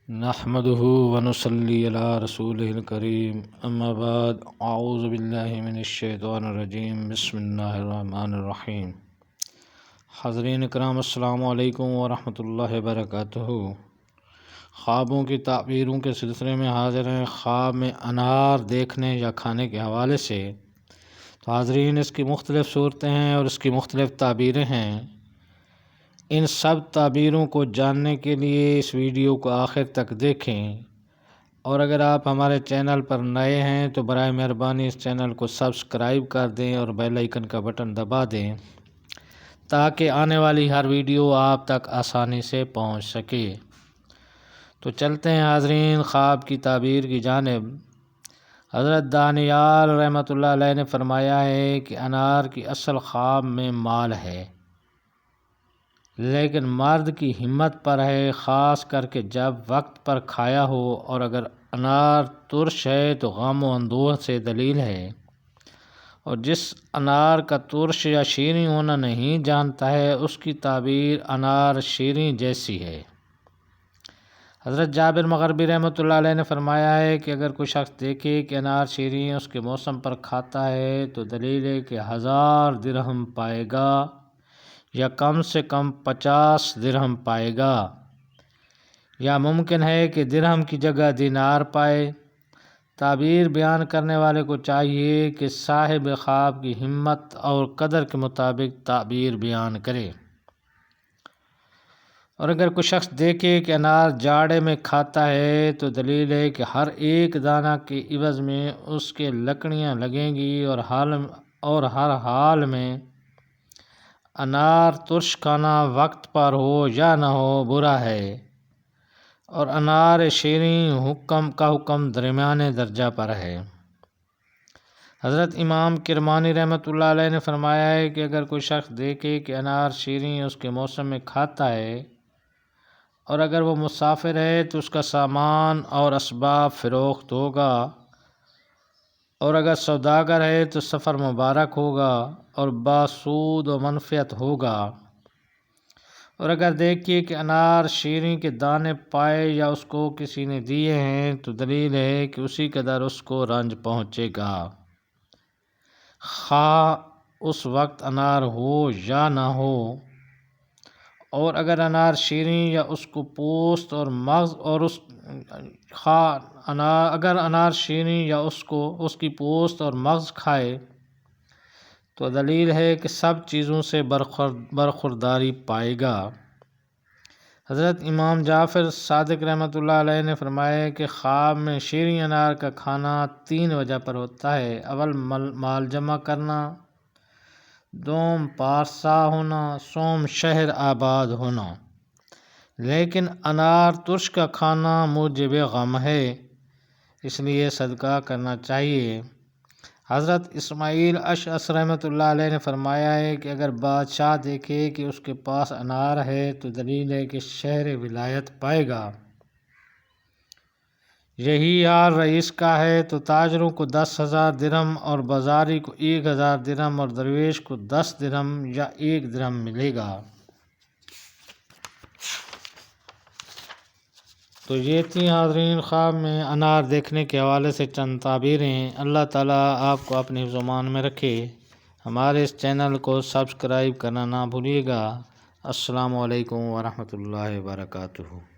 نحمده ونصلی علی رسولہ الکریم اما بعد اعوذ باللہ من الشیطان الرجیم بسم اللہ الرحمن الرحیم۔ حاضرین اکرام السلام علیکم ورحمۃ اللہ وبرکاتہ۔ خوابوں کی تعبیروں کے سلسلے میں حاضر ہیں۔ خواب میں انار دیکھنے یا کھانے کے حوالے سے تو حاضرین اس کی مختلف صورتیں ہیں اور اس کی مختلف تعبیریں ہیں۔ ان سب تعبیروں کو جاننے کے لیے اس ویڈیو کو آخر تک دیکھیں، اور اگر آپ ہمارے چینل پر نئے ہیں تو برائے مہربانی اس چینل کو سبسکرائب کر دیں اور بیل آئیکن کا بٹن دبا دیں تاکہ آنے والی ہر ویڈیو آپ تک آسانی سے پہنچ سکے۔ تو چلتے ہیں حاضرین خواب کی تعبیر کی جانب۔ حضرت دانیال رحمۃ اللہ علیہ نے فرمایا ہے کہ انار کی اصل خواب میں مال ہے، لیکن مرد کی ہمت پر ہے، خاص کر کے جب وقت پر کھایا ہو، اور اگر انار ترش ہے تو غم و اندوہ سے دلیل ہے، اور جس انار کا ترش یا شیریں ہونا نہیں جانتا ہے اس کی تعبیر انار شیریں جیسی ہے۔ حضرت جابر مغربی رحمۃ اللہ علیہ نے فرمایا ہے کہ اگر کوئی شخص دیکھے کہ انار شیریں اس کے موسم پر کھاتا ہے تو دلیل ہے کہ 1000 درہم پائے گا یا کم سے کم 50 درہم پائے گا، یا ممکن ہے کہ درہم کی جگہ دینار پائے۔ تعبیر بیان کرنے والے کو چاہیے کہ صاحب خواب کی ہمت اور قدر کے مطابق تعبیر بیان کرے۔ اور اگر کوئی شخص دیکھے کہ انار جاڑے میں کھاتا ہے تو دلیل ہے کہ ہر ایک دانہ کے عوض میں اس کے لکڑیاں لگیں گی، اور ہر حال میں انار ترش کھانا وقت پر ہو یا نہ ہو برا ہے، اور انار شیریں حکم درمیانے درجہ پر ہے۔ حضرت امام کرمانی رحمۃ اللہ علیہ نے فرمایا ہے کہ اگر کوئی شخص دیکھے کہ انار شیریں اس کے موسم میں کھاتا ہے، اور اگر وہ مسافر ہے تو اس کا سامان اور اسباب فروخت ہوگا، اور اگر سوداگر ہے تو سفر مبارک ہوگا اور باسود و منفعت ہوگا، اور اگر دیکھیے کہ انار شیریں کے دانے پائے یا اس کو کسی نے دیے ہیں تو دلیل ہے کہ اسی قدر اس کو رنج پہنچے گا، خواہ اس وقت انار ہو یا نہ ہو۔ اور اگر انار شیریں یا اس کو پوست اور مغز اگر انار شیریں یا اس کی پوست اور مغز کھائے تو دلیل ہے کہ سب چیزوں سے برخورداری پائے گا۔ حضرت امام جعفر صادق رحمۃ اللہ علیہ نے فرمایا کہ خواب میں شیریں انار کا کھانا 3 وجہ پر ہوتا ہے۔ اول مال جمع کرنا، دوم پارسا ہونا، سوم شہر آباد ہونا۔ لیکن انار ترش کا کھانا موجب غم ہے، اس لیے صدقہ کرنا چاہیے۔ حضرت اسماعیل اشعث رحمۃ اللہ علیہ نے فرمایا ہے کہ اگر بادشاہ دیکھے کہ اس کے پاس انار ہے تو دلیل ہے کہ شہر ولایت پائے گا۔ یہی حال رئیس کا ہے تو تاجروں کو 10,000 درہم، اور بازاری کو 1,000 درہم، اور درویش کو 10 درہم یا 1 درہم ملے گا۔ تو یہ تھی حاضرین خواب میں انار دیکھنے کے حوالے سے چند تعبیریں۔ اللہ تعالیٰ آپ کو اپنے حفظ و امان میں رکھے۔ ہمارے اس چینل کو سبسکرائب کرنا نہ بھولیے گا۔ السلام علیکم ورحمۃ اللہ وبرکاتہ۔